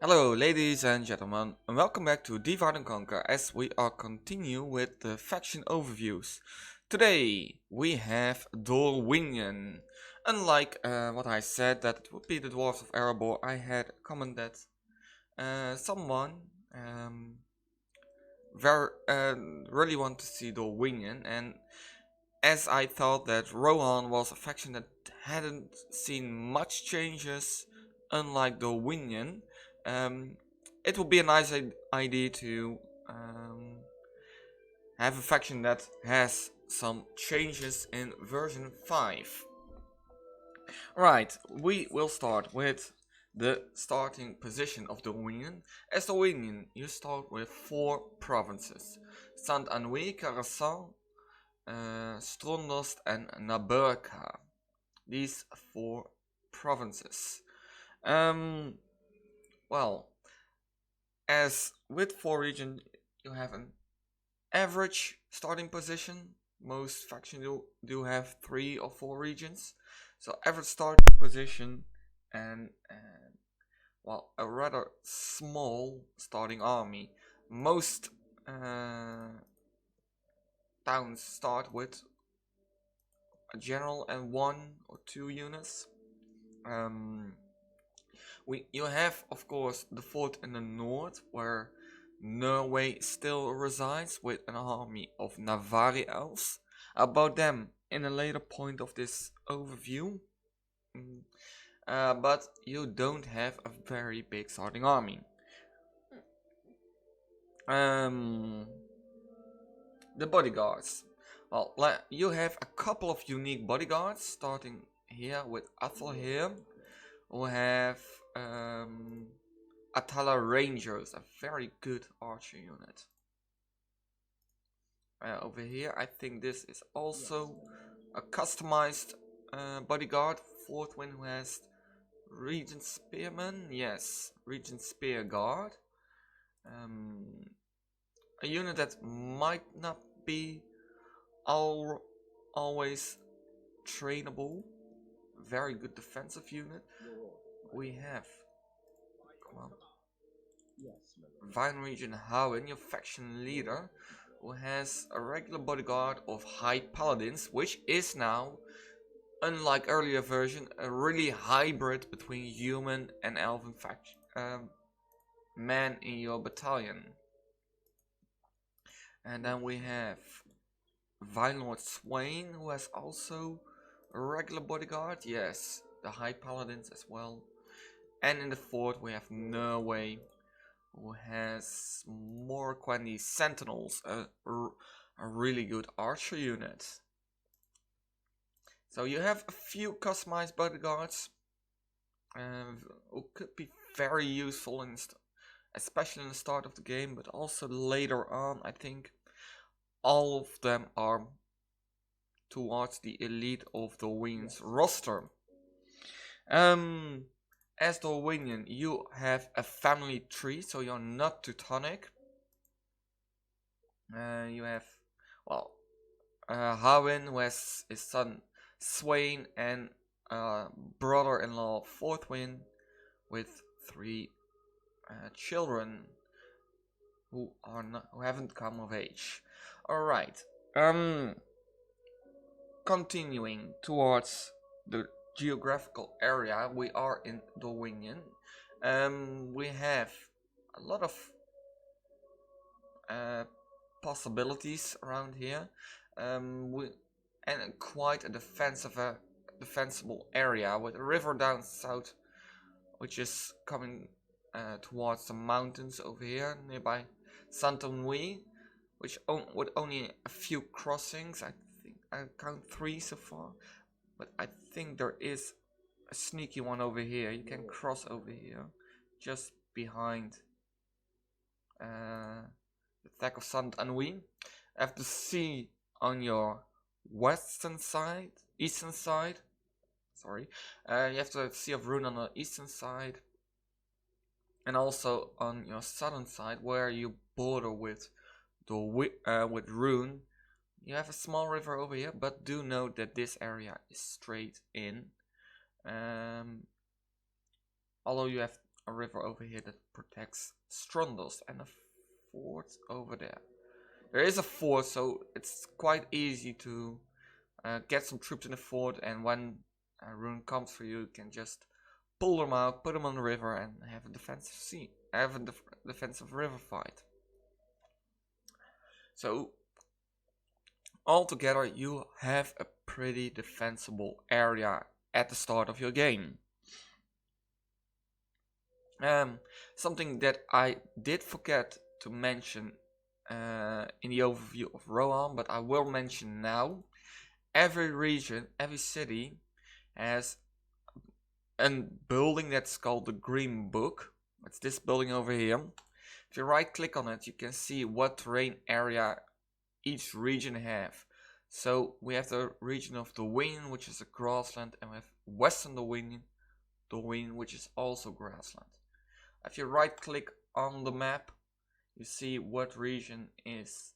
Hello ladies and gentlemen, and welcome back to Divide and Conquer as we are continue with the faction overviews. Today we have Dorwinion. Unlike what I said that it would be the Dwarves of Erebor, I had commented someone very really want to see Dorwinion, and as I thought that Rohan was a faction that hadn't seen much changes, unlike Dorwinion, um, it would be a nice idea to have a faction that has some changes in version 5. Right, we will start with the starting position of Dorwinion. As Dorwinion, you start with 4 provinces: Sant-Anwi, Karasal, Strondost and Naburka. These 4 provinces. Well, as with 4 regions, you have an average starting position. Most factions do have 3 or 4 regions. So average starting position and well, a rather small starting army. Most towns start with a general and 1 or 2 units. You have, of course, the fort in the north, where Norway still resides, with an army of Navari elves. About them in a later point of this overview. But you don't have a very big starting army. The bodyguards. Well, you have a couple of unique bodyguards, starting here with Athel here, who have Atala Rangers, a very good archer unit. Over here, I think this is also a customized bodyguard. Fourth one who has Regent Spearman, yes, Regent Spear Guard. A unit that might not be always trainable. Very good defensive unit. We have, come on, Vine Region Rhun, your faction leader, who has a regular bodyguard of high paladins, which is now, unlike earlier version, a really hybrid between human and elven faction man in your battalion. And then we have Vine Lord Swain, who has also a regular bodyguard, yes, the high paladins as well. And in the fort we have Norway, who has more Quendi Sentinels, a really good archer unit. So you have a few customized bodyguards who could be very useful, especially in the start of the game, but also later on. I think all of them are towards the elite of Dorwinion's roster. As Dorwinion, you have a family tree, so you're not Teutonic. You have, well, Harwin, who has his son Swain, and brother-in-law Forthwin, with 3 children who haven't come of age. All right. Continuing towards the geographical area, we are in Dorwinion. We have a lot of possibilities around here, and quite a defensible area, with a river down south, which is coming towards the mountains over here nearby Sant-Anwi, which with only a few crossings. I think I count 3 so far, but I think there is a sneaky one over here. You can cross over here, just behind the Thack of Sant-Anwi. Have the sea on your eastern side. Sorry, you have the Sea of Rhun on the eastern side, and also on your southern side, where you border with Rhun. You have a small river over here, but do note that this area is straight in. Although you have a river over here that protects Strondos, and a fort over there. There is a fort, so it's quite easy to get some troops in the fort, and when Rhun comes for you, you can just pull them out, put them on the river, and have a defensive river fight. So altogether, you have a pretty defensible area at the start of your game. Something that I did forget to mention in the overview of Rohan, but I will mention now. Every region, every city has a building that's called the Green Book. It's this building over here. If you right click on it, you can see what terrain area each region have. So we have the region of Dorwinion, which is a grassland, and we have Western Dorwinion, which is also grassland. If you right click on the map, you see what region is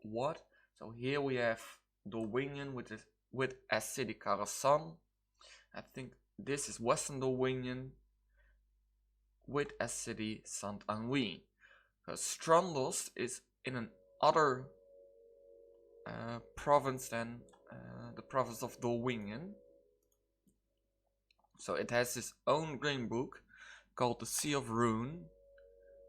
what. So here we have Dorwinion with a city Karasan. I think this is Western Dorwinion with a city Saint-Anouilh. Because Strondos is in another province than the province of Dorwinion. So it has its own green book called the Sea of Rhun.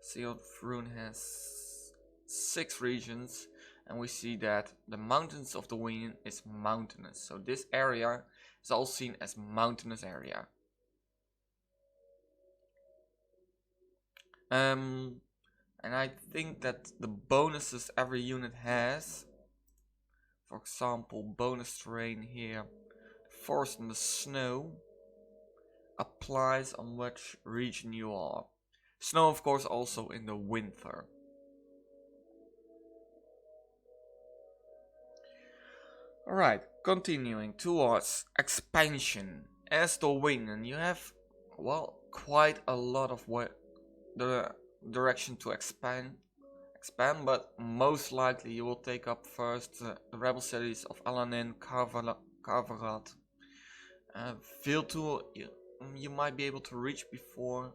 Sea of Rhun has 6 regions, and we see that the mountains of Dorwinion is mountainous. So this area is all seen as mountainous area. And I think that the bonuses every unit has, for example, bonus terrain here, forest in the snow, applies on which region you are. Snow, of course, also in the winter. Alright, continuing towards expansion. As Dorwinion, you have, well, quite a lot of the direction to expand, but most likely you will take up first the rebel cities of Alanin, Carverat. Viltu, you might be able to reach before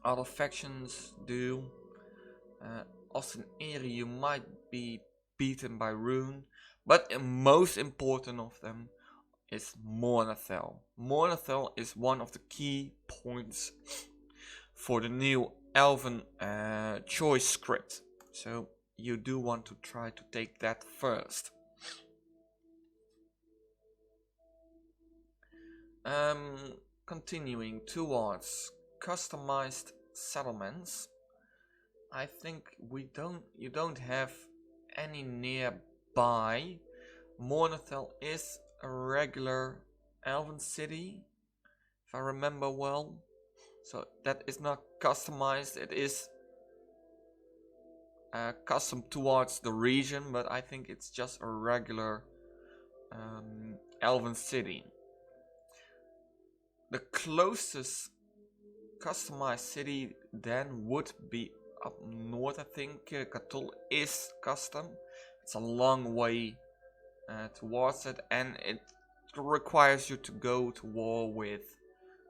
other factions do. Austin Eri, you might be beaten by Rhun, but the most important of them is Mornathel. Mornathel is one of the key points for the new Elven choice script, so you do want to try to take that first. Continuing towards customized settlements, I think you don't have any nearby. Mornathel is a regular Elven city, if I remember well. So that is not customized, it is custom towards the region, but I think it's just a regular Elven city. The closest customized city then would be up north, I think. Katul is custom. It's a long way towards it, and it requires you to go to war with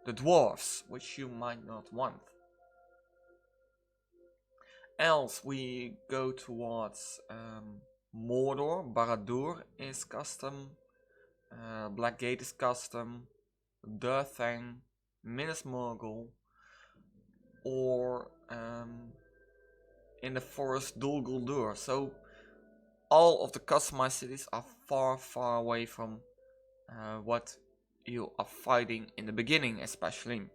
the dwarves, which you might not want. Else we go towards Mordor. Barad-dûr is custom. Blackgate is custom. Durthang, Minas Morgul, or in the forest Dol Guldur. So all of the customized cities are far away from what you are fighting in the beginning, especially,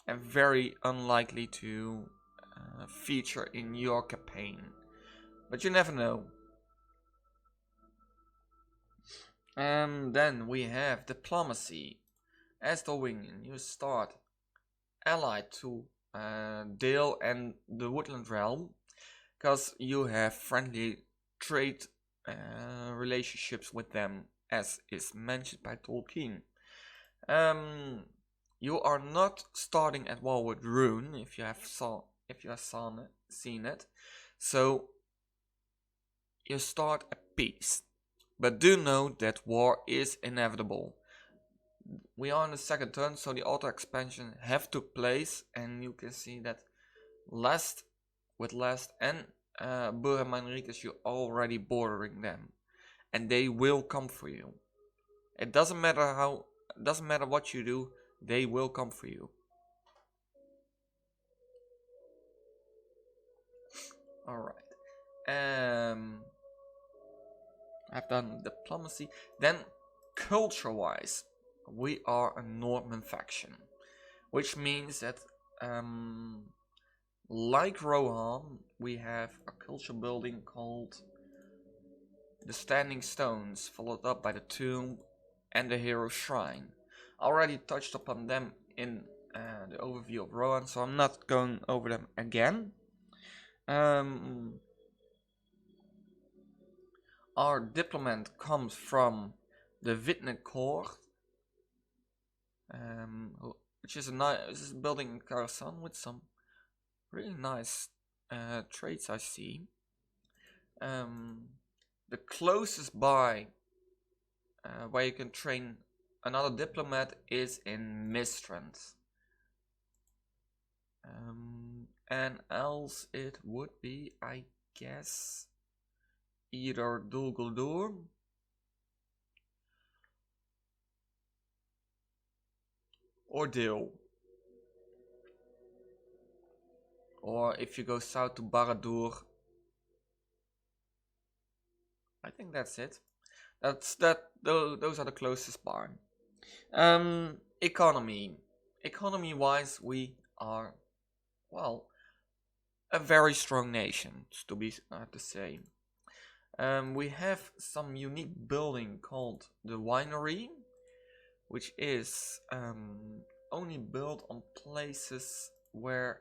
and very unlikely to feature in your campaign, but you never know. And then we have diplomacy. As Dorwinion, you start allied to Dale and the Woodland Realm, because you have friendly trade relationships with them, as is mentioned by Tolkien. You are not starting at war with Rhun, if you have seen it. So you start at peace, but do know that war is inevitable. we are on the second turn, so the auto expansion have took place, and you can see that Lest and Burham and Rikus, you're already bordering them, and they will come for you. It doesn't matter what you do, they will come for you. Alright. I've done diplomacy. Then, culture-wise, we are a Norman faction, which means that, like Rohan, we have a culture building called the Standing Stones, followed up by the Tomb and the Hero Shrine. I already touched upon them in the overview of Rohan, so I'm not going over them again. Our diplomat comes from the Witne Court, which is a building in Karasan with some really nice traits I see. The closest by where you can train another diplomat is in Mithlond. And else it would be, I guess, either Dulguldur or Dil. Or if you go south to Barad-dûr, I think that's it. Those are the closest by. Economy wise, we are, well, a very strong nation, to say. We have some unique building called the winery, which is only built on places where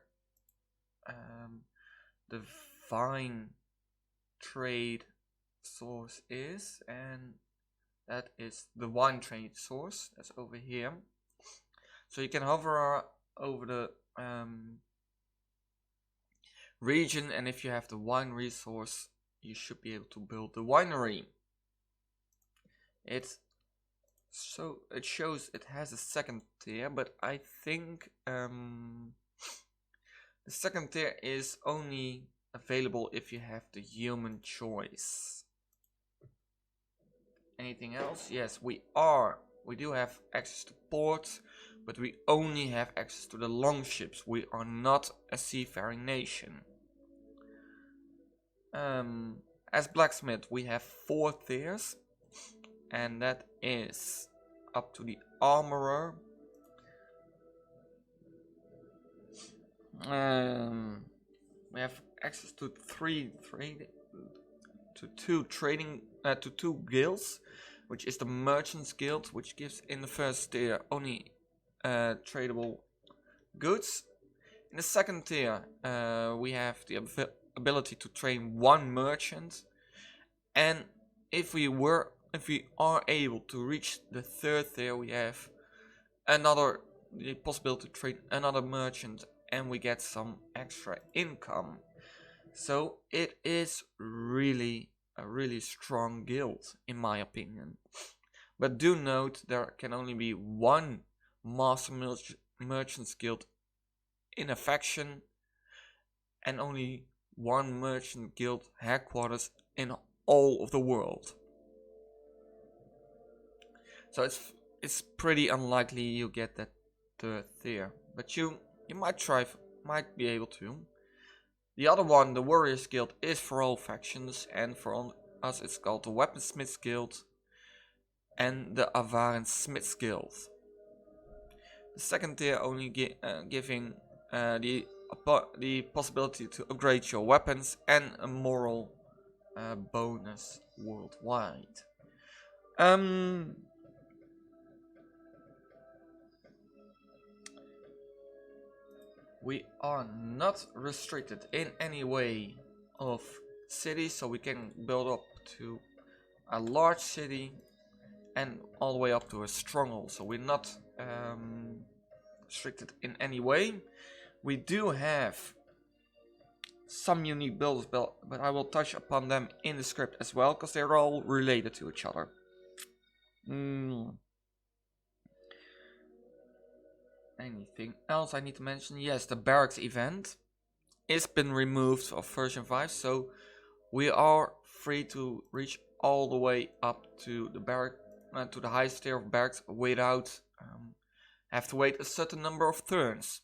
the vine trade source is, and that is the wine trade source. That's over here. So you can hover over the region, and if you have the wine resource, you should be able to build the winery. It shows it has a second tier, but I think the second tier is only available if you have the human choice. Anything else? Yes, we do have access to ports, but we only have access to the longships. We are not a seafaring nation. As blacksmith, we have 4 tiers, and that is up to the armorer. We have access to 2 guilds, which is the Merchants Guild, which gives in the first tier only tradable goods. In the second tier, we have the ability to train 1 merchant, and if we are able to reach the third tier, we have the possibility to train another merchant, and we get some extra income. So it is really a really strong guild, in my opinion. But do note, there can only be 1 Master Merchants Guild in a faction, and only 1 Merchant Guild headquarters in all of the world. So it's pretty unlikely you get that third tier, but you might be able to. The other one, the Warriors Guild, is for all factions, and for us it's called the Weaponsmiths Guild and the Avaren Smiths Guild. The second tier only giving the possibility to upgrade your weapons and a moral bonus worldwide. We are not restricted in any way of cities, so we can build up to a large city and all the way up to a stronghold, so we're not restricted in any way. We do have some unique builds, but I will touch upon them in the script as well, because they're all related to each other. Anything else I need to mention? Yes, the barracks event is been removed of version 5, so we are free to reach all the way up to the to the highest tier of barracks without have to wait a certain number of turns.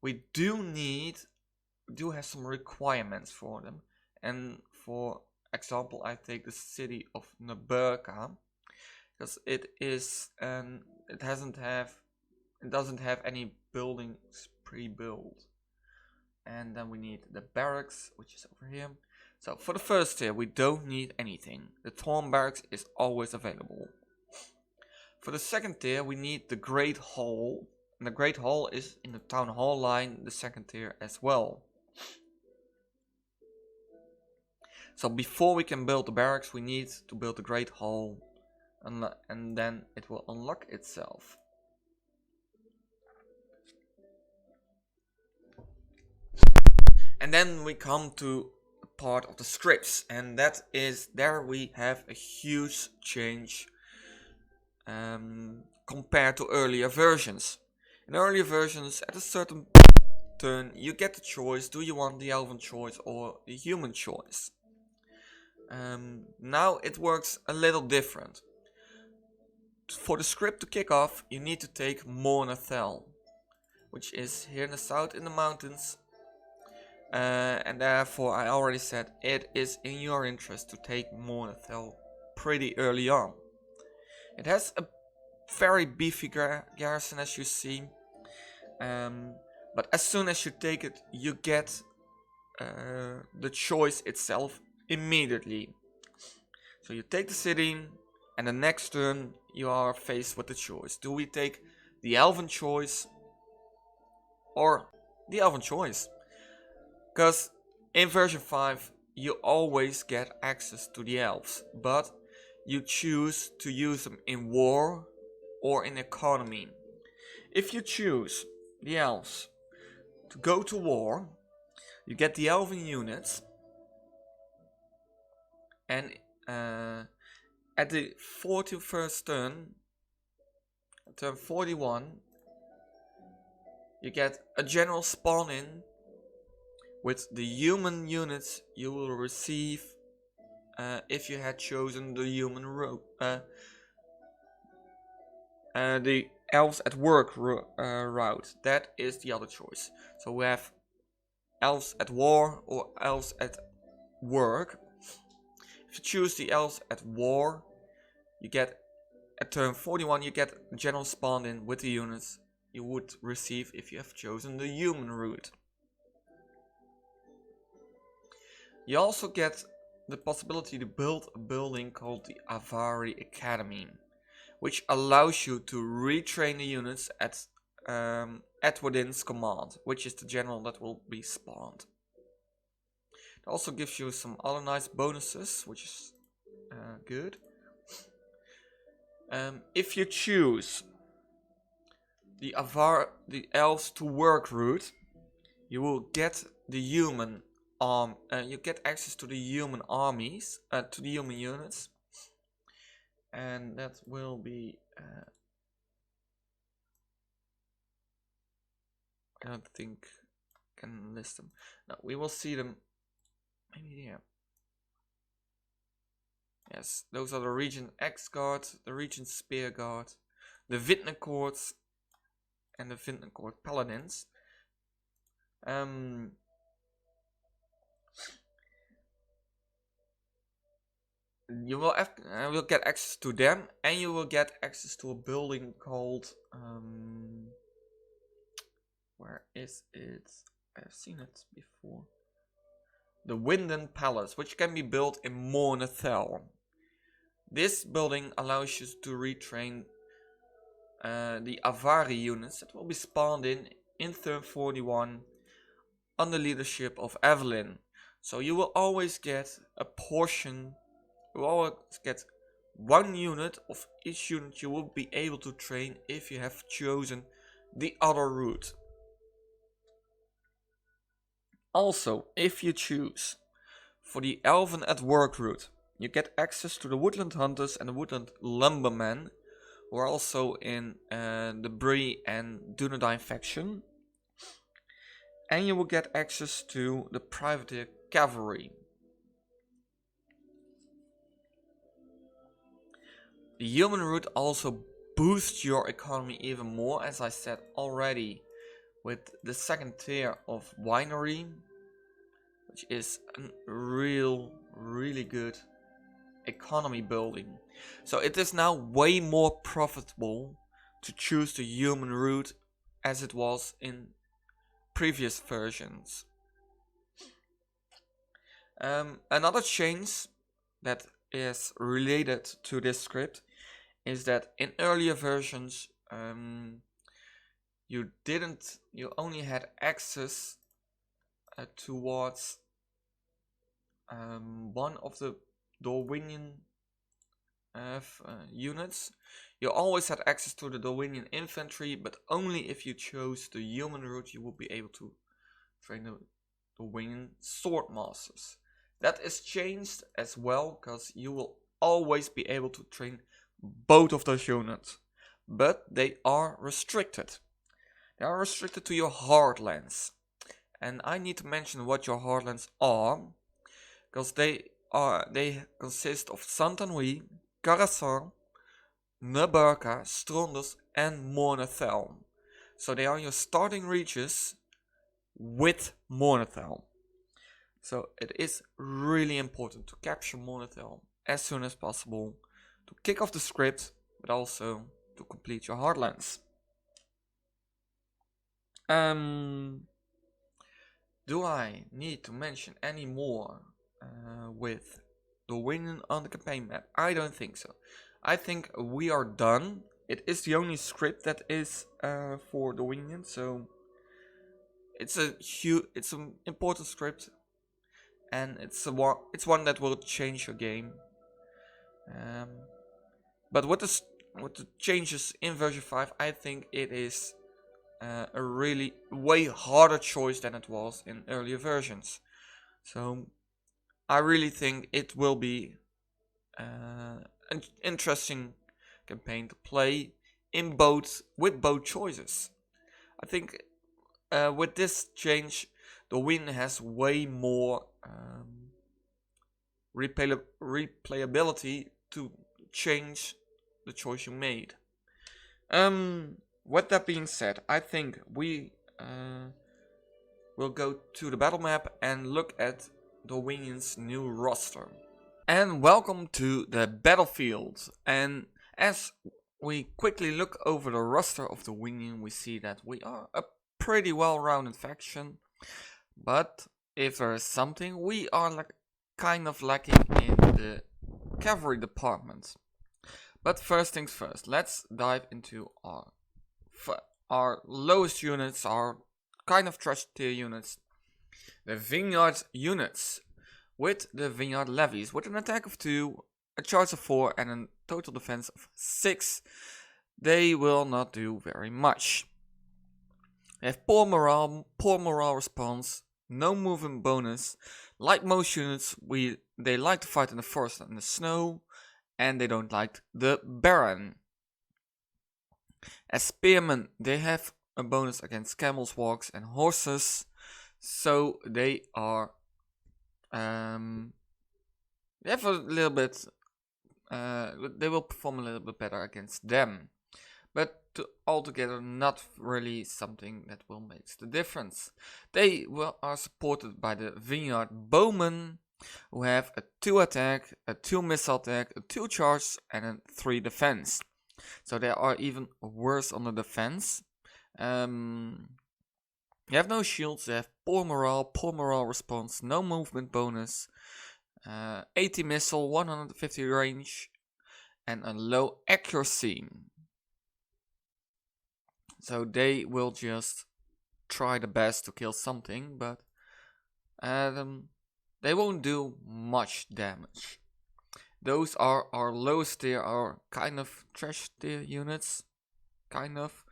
We do have some requirements for them, and for example, I take the city of Naburka because it doesn't have any buildings pre-built. And then we need the barracks, which is over here. So for the first tier, we don't need anything. The Torn barracks is always available. For the second tier, we need the Great Hall. And the Great Hall is in the Town Hall line, the second tier as well. So before we can build the barracks, we need to build the Great Hall. And then it will unlock itself. And then we come to a part of the scripts, and that is there we have a huge change compared to earlier versions. In earlier versions, at a certain turn, you get the choice: do you want the elven choice or the human choice? Now it works a little different. For the script to kick off, you need to take Mornathel, which is here in the south in the mountains. And therefore, I already said it is in your interest to take Mornathel pretty early on. It has a very beefy garrison, as you see, but as soon as you take it, you get the choice itself immediately. So you take the city, and the next turn you are faced with the choice: do we take the elven choice or the elven choice? Because in version 5 you always get access to the elves, but you choose to use them in war or in economy. If you choose the elves to go to war, you get the elven units, and at the 41st turn 41, you get a general spawn in with the human units you will receive if you had chosen the human the elves at work route. That is the other choice. So we have elves at war or elves at work. If you choose the elves at war, you get at turn 41 you get general spawned in with the units you would receive if you have chosen the human route. You also get the possibility to build a building called the Avari Academy, which allows you to retrain the units at Edwardin's command, which is the general that will be spawned. It also gives you some other nice bonuses, which is good. If you choose the elves to work route, you will get the human you get access to the human armies, to the human units, and that will be I don't think I can list them. No, we will see them maybe here. Yes, those are the Region X Guard, the Region Spear Guard, the Vintnecourts, and the Vintnecourt Paladins. You will get access to them, and you will get access to a building called where is it? I've seen it before. The Winden Palace, which can be built in Mornathel. This building allows you to retrain the Avari units that will be spawned in turn 41 under leadership of Evelyn. So you will always get a portion. You always get one unit of each unit you will be able to train if you have chosen the other route. Also, if you choose for the Elven at Work route, you get access to the Woodland Hunters and the Woodland Lumbermen, We're also in the Bree and Dunedain faction. And you will get access to the privateer cavalry. The human route also boosts your economy even more, as I said already, with the second tier of winery, which is a really good economy building. So it is now way more profitable to choose the human route as it was in previous versions. Another change that is related to this script is that in earlier versions you only had access towards one of the Dorwinion units. You always had access to the Dorwinion infantry, but only if you chose the human route you would be able to train the Dorwinion swordmasters. That is changed as well, because you will always be able to train both of those units, but they are restricted. They are restricted to your heartlands, and I need to mention what your heartlands are, because they consist of Santanui, Karasar, Naburka, Strondus and Mornethel. So they are your starting reaches with Mornethel. So it is really important to capture Mornethel as soon as possible to kick off the script, but also to complete your heartlands. Do I need to mention any more with Dorwinion on the campaign map? I don't think so. I think we are done. It is the only script that is for Dorwinion, so it's an important script, and it's one that will change your game. But with the changes in version 5, I think it is a really way harder choice than it was in earlier versions. So I really think it will be an interesting campaign to play with both choices. I think with this change, the win has way more replayability to change the choice you made. With that being said, I think we will go to the battle map and look at Dorwinion's new roster. And welcome to the battlefield. And as we quickly look over the roster of Dorwinion, we see that we are a pretty well-rounded faction. But if there is something, we are kind of lacking in the cavalry department. But first things first, let's dive into our lowest units, our kind of trash tier units. The Vineyard units, with the Vineyard levies, with an attack of 2, a charge of 4 and a total defense of 6. They will not do very much. They have poor morale response, no movement bonus. Like most units, they like to fight in the forest and the snow, and they don't like the Baron. As spearmen, they have a bonus against camels, walks and horses, so they are they have a little bit they will perform a little bit better against them, but altogether not really something that will make the difference. They are supported by the Vineyard bowmen, who have a 2 attack, a 2 missile attack, a 2 charge and a 3 defense. So they are even worse on the defense. They have no shields, they have poor morale response, no movement bonus, 80 missile, 150 range, and a low accuracy. So they will just try the best to kill something, but they won't do much damage. Those are our lowest tier, our kind of trash tier units, kind of.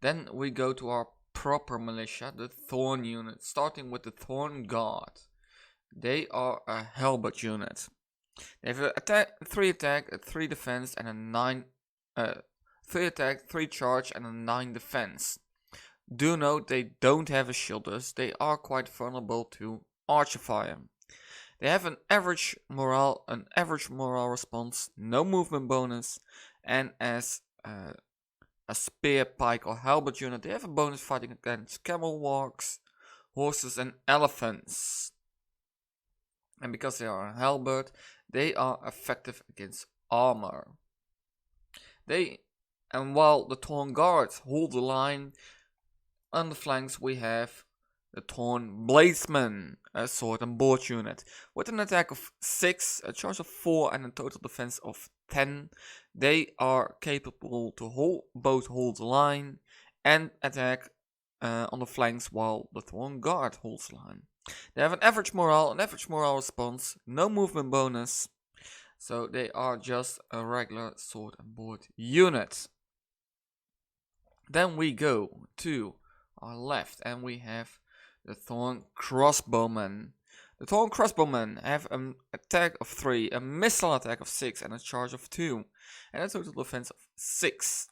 Then we go to our proper militia, the Thorn unit, starting with the Thorn Guard. They are a halberd unit. They have a 3 attack, a 3 defense and a 3 attack, 3 charge and a 9 defense. Do note they don't have a shield, thus they are quite vulnerable to archer fire. They have an average morale response, no movement bonus, and as a spear, pike or halberd unit, they have a bonus fighting against camel walks, horses and elephants. And because they are a halberd, they are effective against armor. And while the Torn Guards hold the line, on the flanks we have the Torn Bladesmen, a sword and board unit. With an attack of 6, a charge of 4 and a total defense of 10, they are capable to both hold the line and attack on the flanks while the Torn Guard holds the line. They have an average morale response, no movement bonus, so they are just a regular sword and board unit. Then we go to our left and we have the Thorn Crossbowmen. The Thorn Crossbowmen have an attack of 3, a missile attack of 6 and a charge of 2 and a total defense of 6.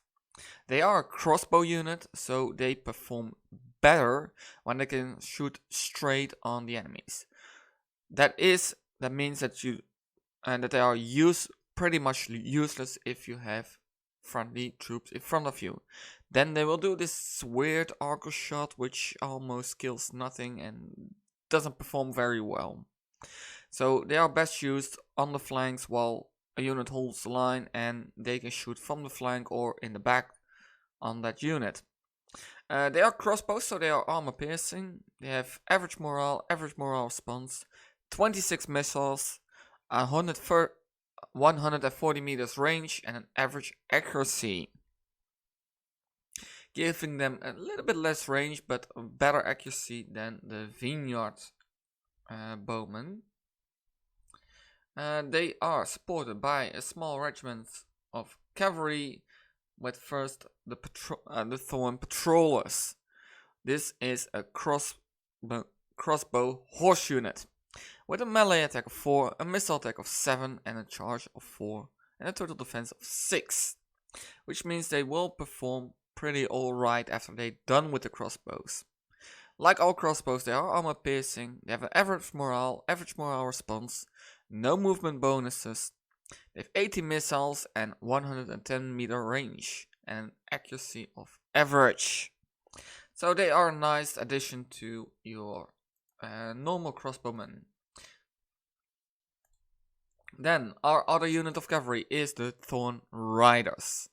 They are a crossbow unit, so they perform better when they can shoot straight on the enemies. That means that they are pretty much useless if you have friendly troops in front of you. Then they will do this weird arco shot which almost kills nothing and doesn't perform very well. So they are best used on the flanks while a unit holds the line, and they can shoot from the flank or in the back on that unit. They are crossbows, so they are armor piercing. They have average morale response, 26 missiles, 140 meters range and an average accuracy, giving them a little bit less range but better accuracy than the Vineyard bowmen. They are supported by a small regiment of cavalry with first the Thorn Patrollers. This is a crossbow horse unit with a melee attack of 4, a missile attack of 7 and a charge of 4 and a total defense of 6, which means they will perform pretty alright after they're done with the crossbows. Like all crossbows, they are armor piercing, they have an average morale response, no movement bonuses, they have 80 missiles and 110 meter range and an accuracy of average. So they are a nice addition to your normal crossbowmen. Then our other unit of cavalry is the Thorn Riders.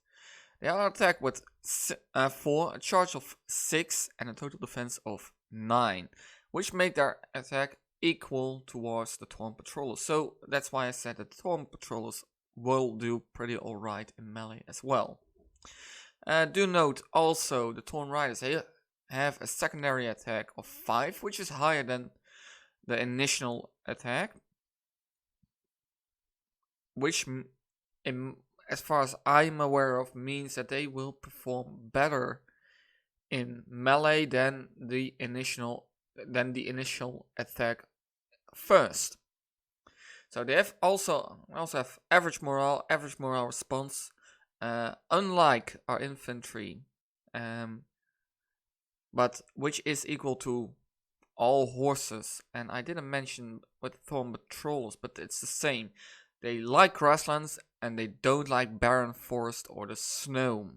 They are attacked with 4, a charge of 6 and a total defense of 9, which make their attack equal towards the Thorn Patrollers. So that's why I said that the Thorn Patrollers will do pretty alright in melee as well. Do note also the Thorn Riders have a secondary attack of 5, which is higher than the initial attack, which as far as I'm aware of means that they will perform better in melee than the initial attack first. So they have also have average morale response, unlike our infantry, but which is equal to all horses. And I didn't mention with Thorn Patrollers, but it's the same. They like grasslands and they don't like barren forest or the snow.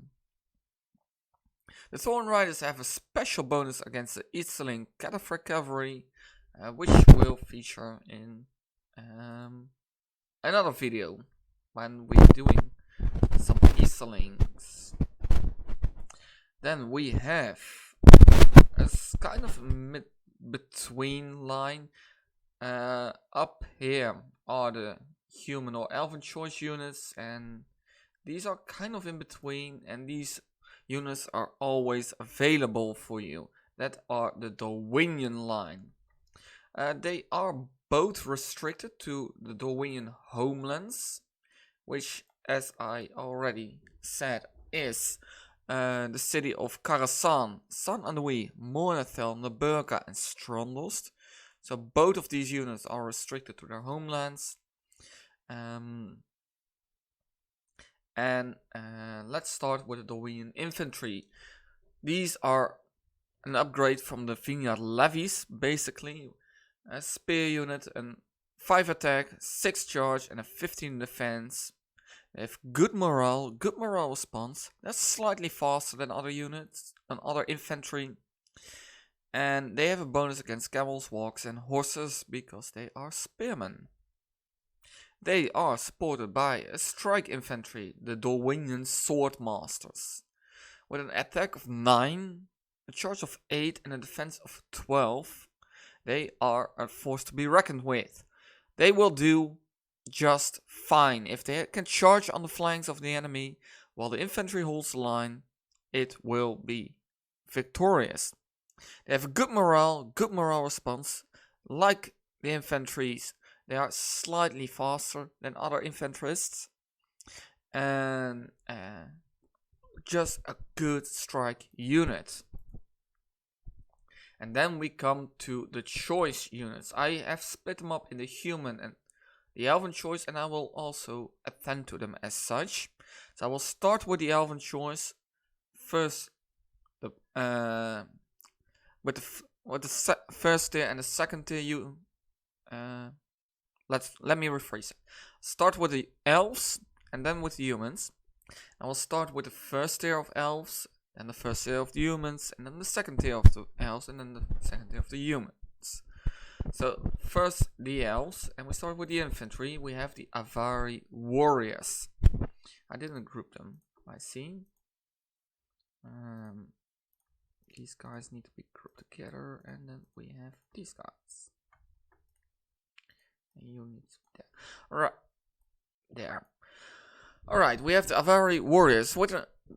The Thorn Riders have a special bonus against the Easterling Cadaver Cavalry, which will feature in another video when we're doing some Easterlings. Then we have a kind of between line. Up here are the human or elven choice units, and these are kind of in between, and these units are always available for you. That are the Dorwinion line. They are both restricted to the Dorwinion homelands, which, as I already said, is the city of Karasan, San Anui, Mornethel, Naburka and Strondost. So both of these units are restricted to their homelands. And let's start with the Dorwinion infantry. These are an upgrade from the Vineyard levies, basically. A spear unit, and 5 attack, 6 charge, and a 15 defense. They have good morale response. They're slightly faster than other units and other infantry. And they have a bonus against camels, walks, and horses because they are spearmen. They are supported by a strike infantry, the Dorwinion sword masters, with an attack of 9, a charge of 8, and a defense of 12. They are a force to be reckoned with. They will do just fine. If they can charge on the flanks of the enemy while the infantry holds the line, it will be victorious. They have a good morale response. Like the infantries, they are slightly faster than other infanterists. And just a good strike unit. And then we come to the choice units. I have split them up in the human and the elven choice, and I will also attend to them as such. So I will start with the elven choice first. With the first tier and the second tier, let me rephrase it. Start with the elves and then with the humans. I will start with the first tier of elves, then the first tier of the humans, and then the second tier of the elves, and then the second tier of the humans. So first the elves, and we start with the infantry. We have the Avari warriors. I didn't group them, I see. These guys need to be grouped together, and then we have these guys. And you need to be there. Alright, there. Alright, we have the Avari warriors.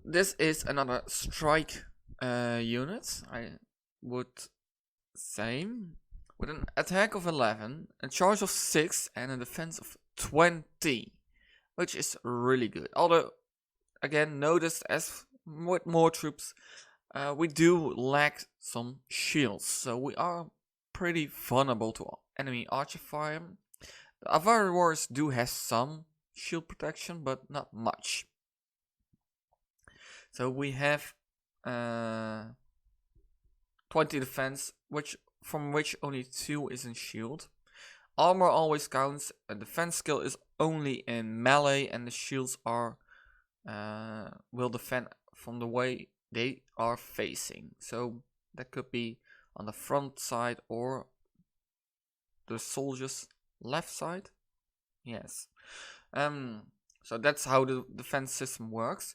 This is another strike unit, I would say, with an attack of 11, a charge of 6, and a defense of 20, which is really good. Although, again, notice as with more troops, we do lack some shields, so we are pretty vulnerable to enemy archer fire. The Avari warriors do have some shield protection, but not much. So we have 20 defense, from which only 2 is in shield. Armor always counts. A defense skill is only in melee, and the shields are will defend from the way they are facing. So that could be on the front side or the soldiers' left side. Yes. So that's how the defense system works.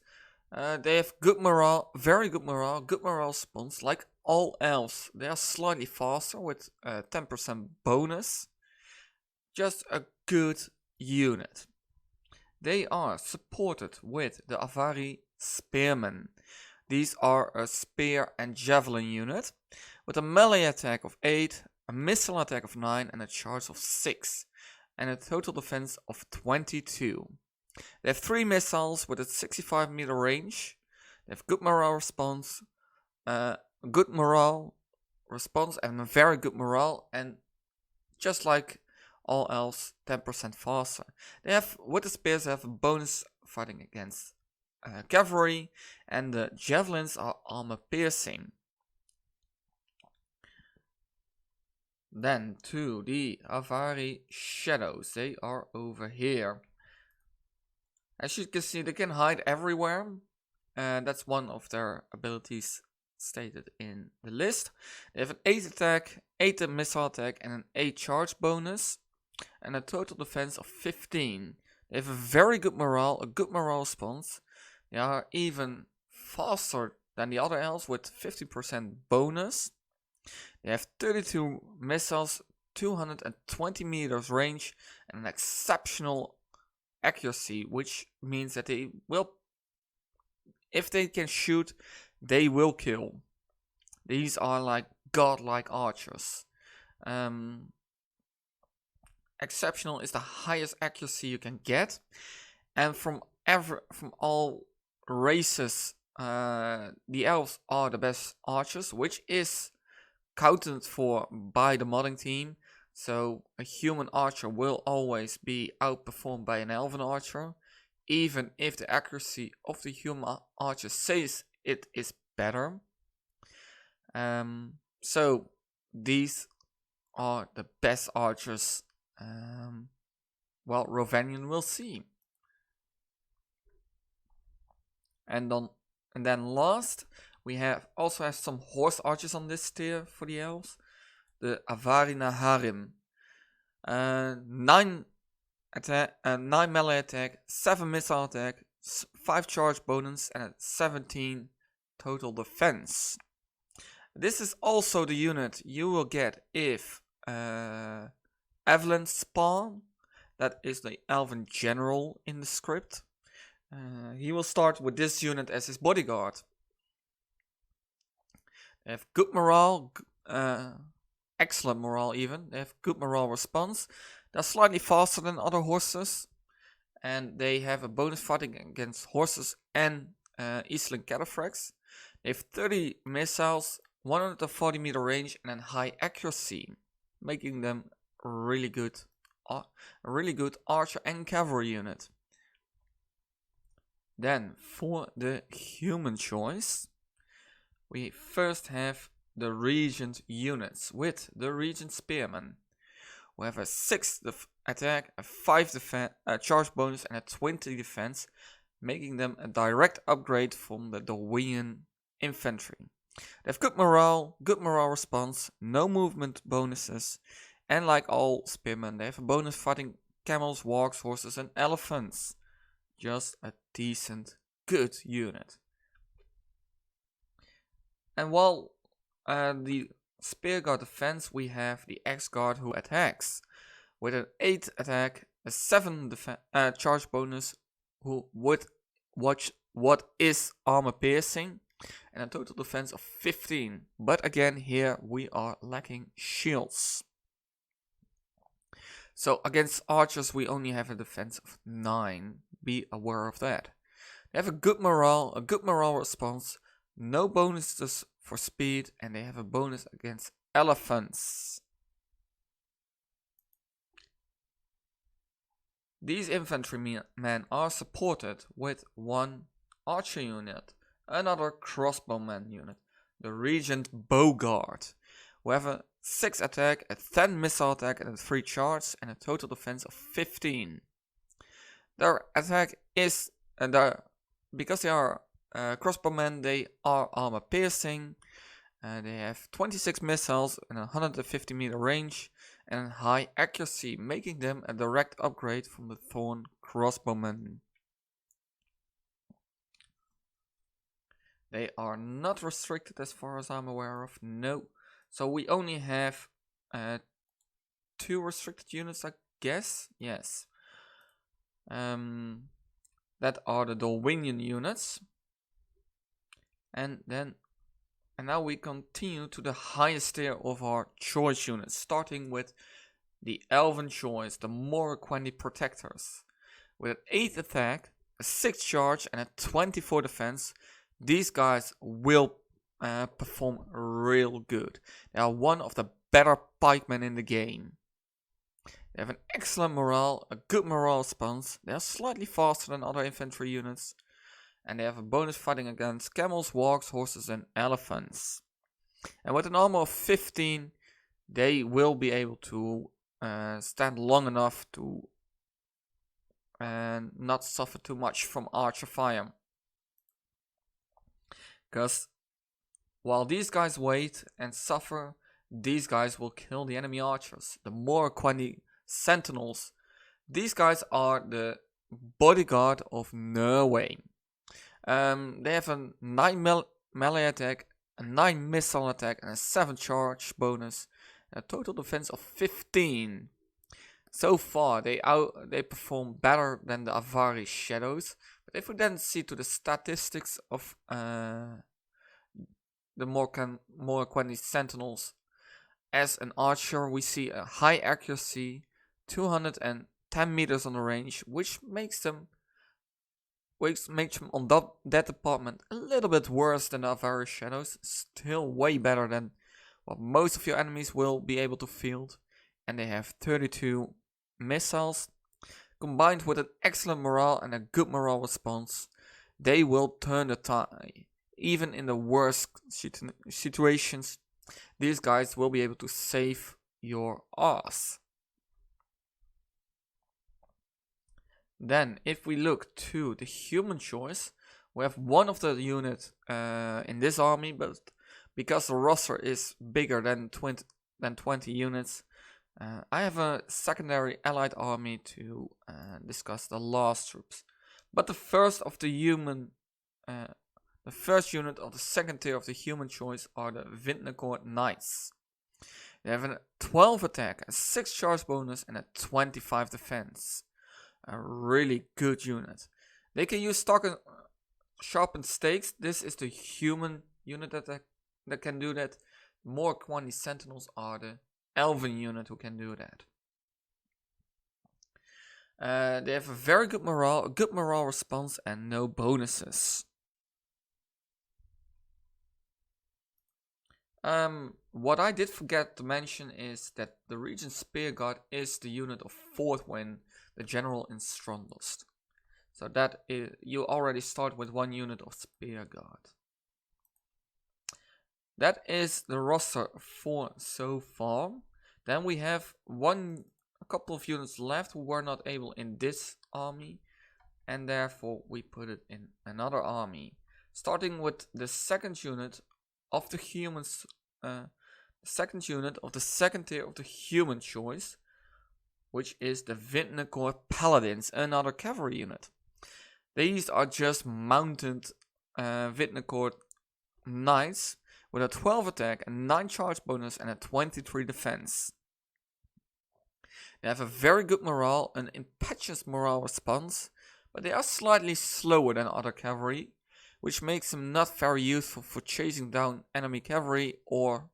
They have good morale, very good morale response. Like all elves, they are slightly faster with 10% bonus. Just a good unit. They are supported with the Avari spearmen. These are a spear and javelin unit with a melee attack of 8, a missile attack of 9, and a charge of 6, and a total defense of 22. They have 3 missiles with a 65 meter range. They have good morale response, and a very good morale, and just like all elves, 10% faster. They have, with the spears, they have a bonus fighting against cavalry, and the javelins are armor piercing. Then to the Avari shadows. They are over here. As you can see, they can hide everywhere, and that's one of their abilities stated in the list. They have an 8 attack, 8 missile attack, and an 8 charge bonus, and a total defense of 15. They have a very good morale, a good morale response. They are even faster than the other elves with 50% bonus. They have 32 missiles, 220 meters range, and an exceptional accuracy, which means that they will, if they can shoot, they will kill. These are like godlike archers. Exceptional is the highest accuracy you can get, and from all races, the elves are the best archers, which is counted for by the modding team. So a human archer will always be outperformed by an elven archer even if the accuracy of the human archer says it is better. So these are the best archers Rovanion will see. And then last, we also have some horse archers on this tier for the elves. The Ar-Adunaim. 9 melee attack, 7 missile attack, 5 charge bonus, and a 17 total defense. This is also the unit you will get if Evelyn spawn. That is the elven general in the script. He will start with this unit as his bodyguard. They have good morale, excellent morale even. They have good morale response. They're slightly faster than other horses. And they have a bonus fighting against horses and Easterling cataphracts. They have 30 missiles, 140 meter range and a high accuracy, making them a really good archer and cavalry unit. Then for the human choice, we first have the regent units with the regent spearmen. We have a 6 attack, a 5 charge bonus and a 20 defense, making them a direct upgrade from the Dorwinion infantry. They have good morale response, no movement bonuses, and like all spearmen, they have a bonus fighting camels, wargs, horses and elephants. Just a decent, good unit. And while the spear guard defense, we have the Axe guard who attacks with an 8 attack, a 7 charge bonus, who would watch what is armor piercing, and a total defense of 15. But again, here we are lacking shields. So against archers we only have a defense of 9. Be aware of that. They have a good morale response, no bonuses for speed, and they have a bonus against elephants. These infantrymen are supported with 1 archer unit, another crossbowman unit, the Regent Bowguard, who have a 6 attack, a 10 missile attack and a 3 charge and a total defense of 15. Their attack is, because they are crossbowmen, they are armor piercing. They have 26 missiles and 150 meter range and high accuracy, making them a direct upgrade from the Thorn crossbowmen. They are not restricted as far as I'm aware of, no. So we only have 2 restricted units, I guess, yes. That are the Dorwinion units. And now we continue to the highest tier of our choice units, starting with the Elven choice, the Morroquindi Protectors. With an 8 attack, a 6 charge and a 24 defense, these guys will perform real good. They are one of the better pikemen in the game. They have an excellent morale, a good morale response. They are slightly faster than other infantry units. And they have a bonus fighting against camels, wargs, horses and elephants. And with an armor of 15, they will be able to stand long enough to not suffer too much from archer fire. Because while these guys wait and suffer, these guys will kill the enemy archers. The Morroquindi Sentinels. These guys are the bodyguard of Norway. They have a 9 melee attack, a 9 missile attack and a 7 charge bonus. A total defense of 15. So far they perform better than the Avari Shadows. But if we then see to the statistics of the Morroquindi Sentinels, as an archer we see a high accuracy, 210 meters on the range, which makes them on that department a little bit worse than the Avari Shadows. Still way better than what most of your enemies will be able to field. And they have 32 missiles, Combined with an excellent morale and a good morale response, they will turn the tide. Even in the worst situations, these guys will be able to save your ass. Then, if we look to the human choice, we have one of the units in this army, but because the roster is bigger than 20 units, I have a secondary allied army to discuss the last troops. But the first unit of the second tier of the human choice are the Vindnecourt Knights. They have a 12 attack, a 6 charge bonus, and a 25 defense. A really good unit. They can use stock and sharpened stakes. This is the human unit that can do that. More quantity sentinels are the elven unit who can do that. They have a very good morale, a good morale response, and no bonuses. What I did forget to mention is that the Regent Spear Guard is the unit of 4th win, the general in Strongest. So that is, you already start with 1 unit of Spear Guard. That is the roster for so far. Then we have a couple of units left who were not able in this army, and therefore we put it in another army. Starting with the second unit of the humans, second unit of the second tier of the human choice, which is the Vindnecourt Paladins, another cavalry unit. These are just mounted Vindnecourt Knights with a 12 attack, a 9 charge bonus, and a 23 defense. They have a very good morale, an impetuous morale response, but they are slightly slower than other cavalry, which makes them not very useful for chasing down enemy cavalry or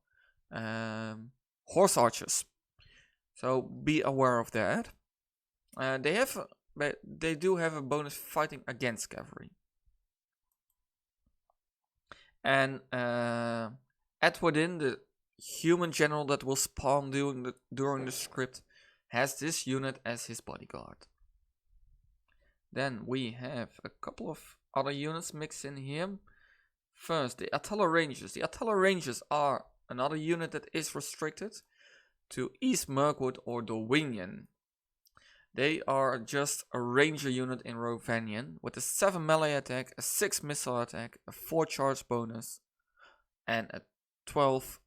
horse archers. So be aware of that. They do have a bonus fighting against cavalry. And Edwardin, the human general that will spawn during the script, has this unit as his bodyguard. Then we have a couple of other units mixed in here. First, the Atala Rangers. The Atala Rangers are another unit that is restricted to East Mirkwood or Dorwinion. They are just a ranger unit in Rohan with a 7 melee attack, a 6 missile attack, a 4 charge bonus, and a 12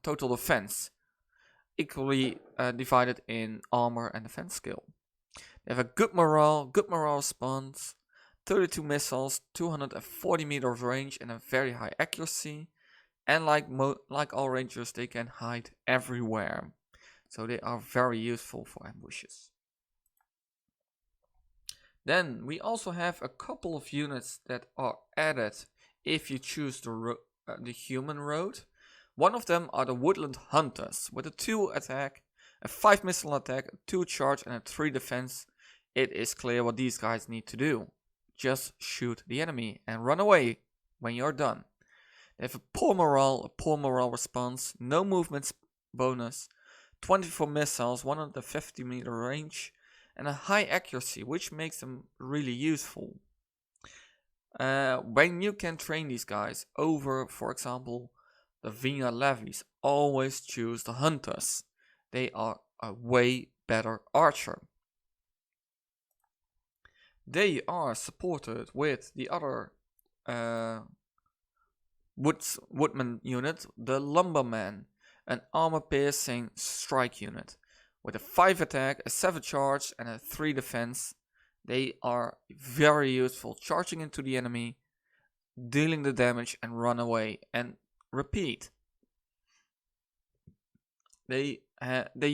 total defense, equally divided in armor and defense skill. They have a good morale response, 32 missiles, 240 meters range, and a very high accuracy. And like all rangers, they can hide everywhere, so they are very useful for ambushes. Then we also have a couple of units that are added if you choose the human road. One of them are the Woodland Hunters with a 2 attack, a 5 missile attack, a 2 charge, and a 3 defense. It is clear what these guys need to do. Just shoot the enemy and run away when you're done. They have a poor morale response, no movement bonus, 24 missiles, 150 meter range, and a high accuracy, which makes them really useful. When you can train these guys over, for example, the Vina levies, always choose the Hunters. They are a way better archer. They are supported with the other woodman unit, the Lumberman, an armor-piercing strike unit with a 5 attack, a 7 charge, and a 3 defense. They are very useful, charging into the enemy, dealing the damage, and run away. And repeat. They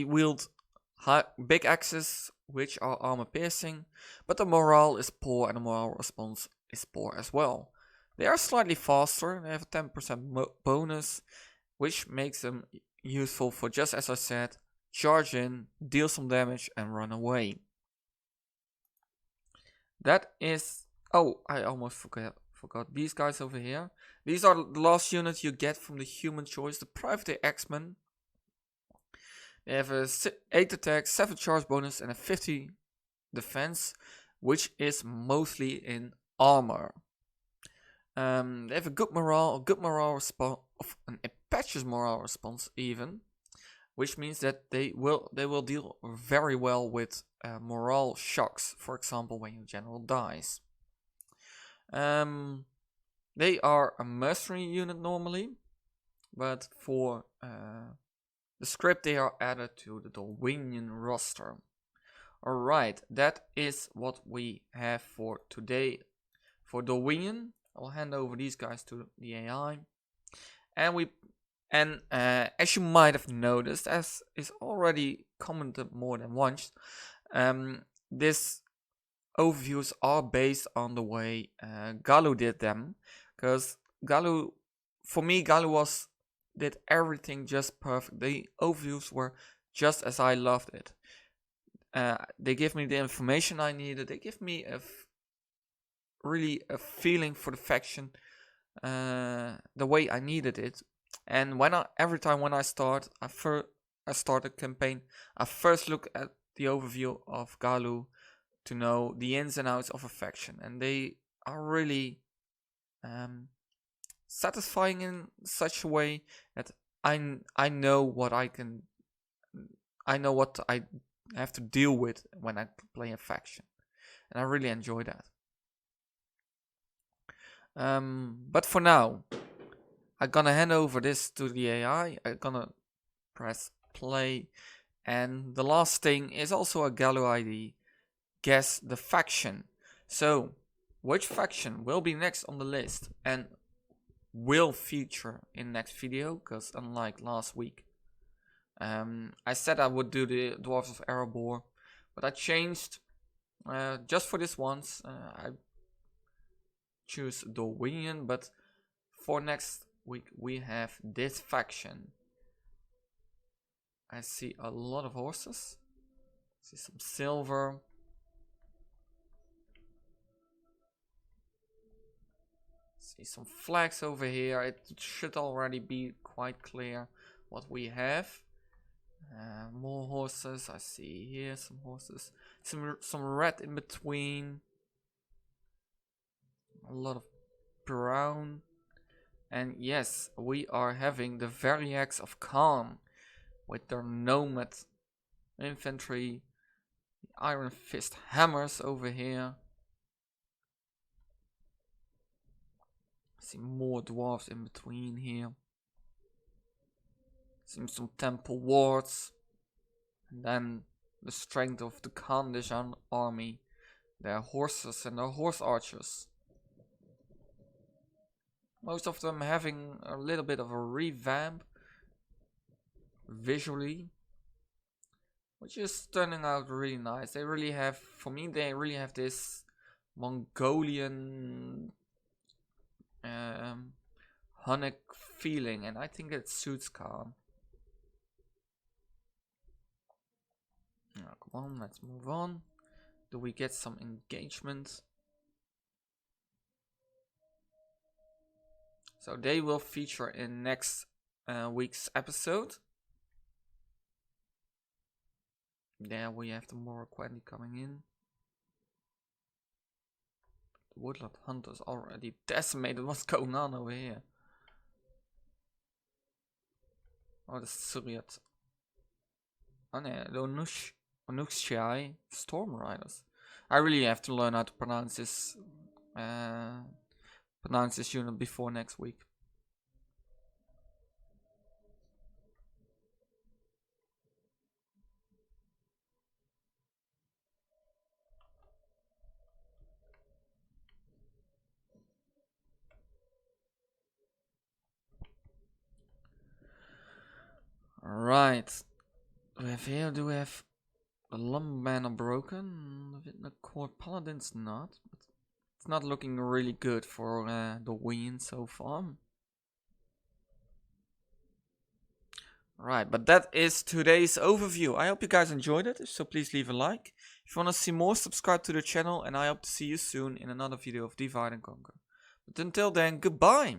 wield big axes, which are armor-piercing, but the morale is poor and the morale response is poor as well. They are slightly faster. They have a 10% bonus, which makes them useful for, just as I said, charge in, deal some damage, and run away. That is... Oh, I almost forgot these guys over here. These are the last units you get from the human choice, the Privateer X-Men. They have a 8 attack, 7 charge bonus, and a 50 defense, which is mostly in armor. They have a good morale response, an impetuous morale response even, which means that they will deal very well with morale shocks. For example, when your general dies. They are a mercenary unit normally, but for the script they are added to the Dorwinion roster. Alright, that is what we have for today for Dorwinion. I'll hand over these guys to the AI. And as you might have noticed, as is already commented more than once, this overviews are based on the way Galu did them, because Galu did everything just perfect. The overviews were just as I loved it. They give me the information I needed. They give me really a feeling for the faction, the way I needed it. And every time when I start a campaign, I first look at the overview of Galu to know the ins and outs of a faction, and they are really satisfying in such a way that I know what I have to deal with when I play a faction, and I really enjoy that. But for now, I'm gonna hand over this to the AI. I'm gonna press play, and the last thing is also a Galu ID. Guess the faction. So, which faction will be next on the list and will feature in next video? Because unlike last week, I said I would do the Dwarves of Erebor, but I changed just for this once. I choose Dorwinion, but for next week we have this faction. I see a lot of horses. I see some silver. See some flags over here. It should already be quite clear what we have. More horses. I see here some horses. Some red in between. A lot of brown. And yes, we are having the Variacs of Khan with their nomad infantry. Iron Fist hammers over here. I see more dwarves in between here. See some temple wards. And then the strength of the Kandishan army. Their horses and their horse archers. Most of them having a little bit of a revamp visually, which is turning out really nice. They really have, for me, they really have this Mongolian Hunnic feeling, and I think it suits Khan. Now, come on, let's move on. Do we get some engagement? So they will feature in next week's episode. There we have the Morroquendi coming in. The Woodland Hunters already decimated. What's going on over here? Oh, the Suryat. Oh no, the Onuxchai Storm Riders. I really have to learn how to pronounce this unit before next week. Alright. Do we have the Lumbermen are broken? The Court Paladins not. But it's not looking really good for the win so far. Right, but that is today's overview. I hope you guys enjoyed it, so please leave a like. If you want to see more, subscribe to the channel, and I hope to see you soon in another video of Divide and Conquer. But until then, goodbye!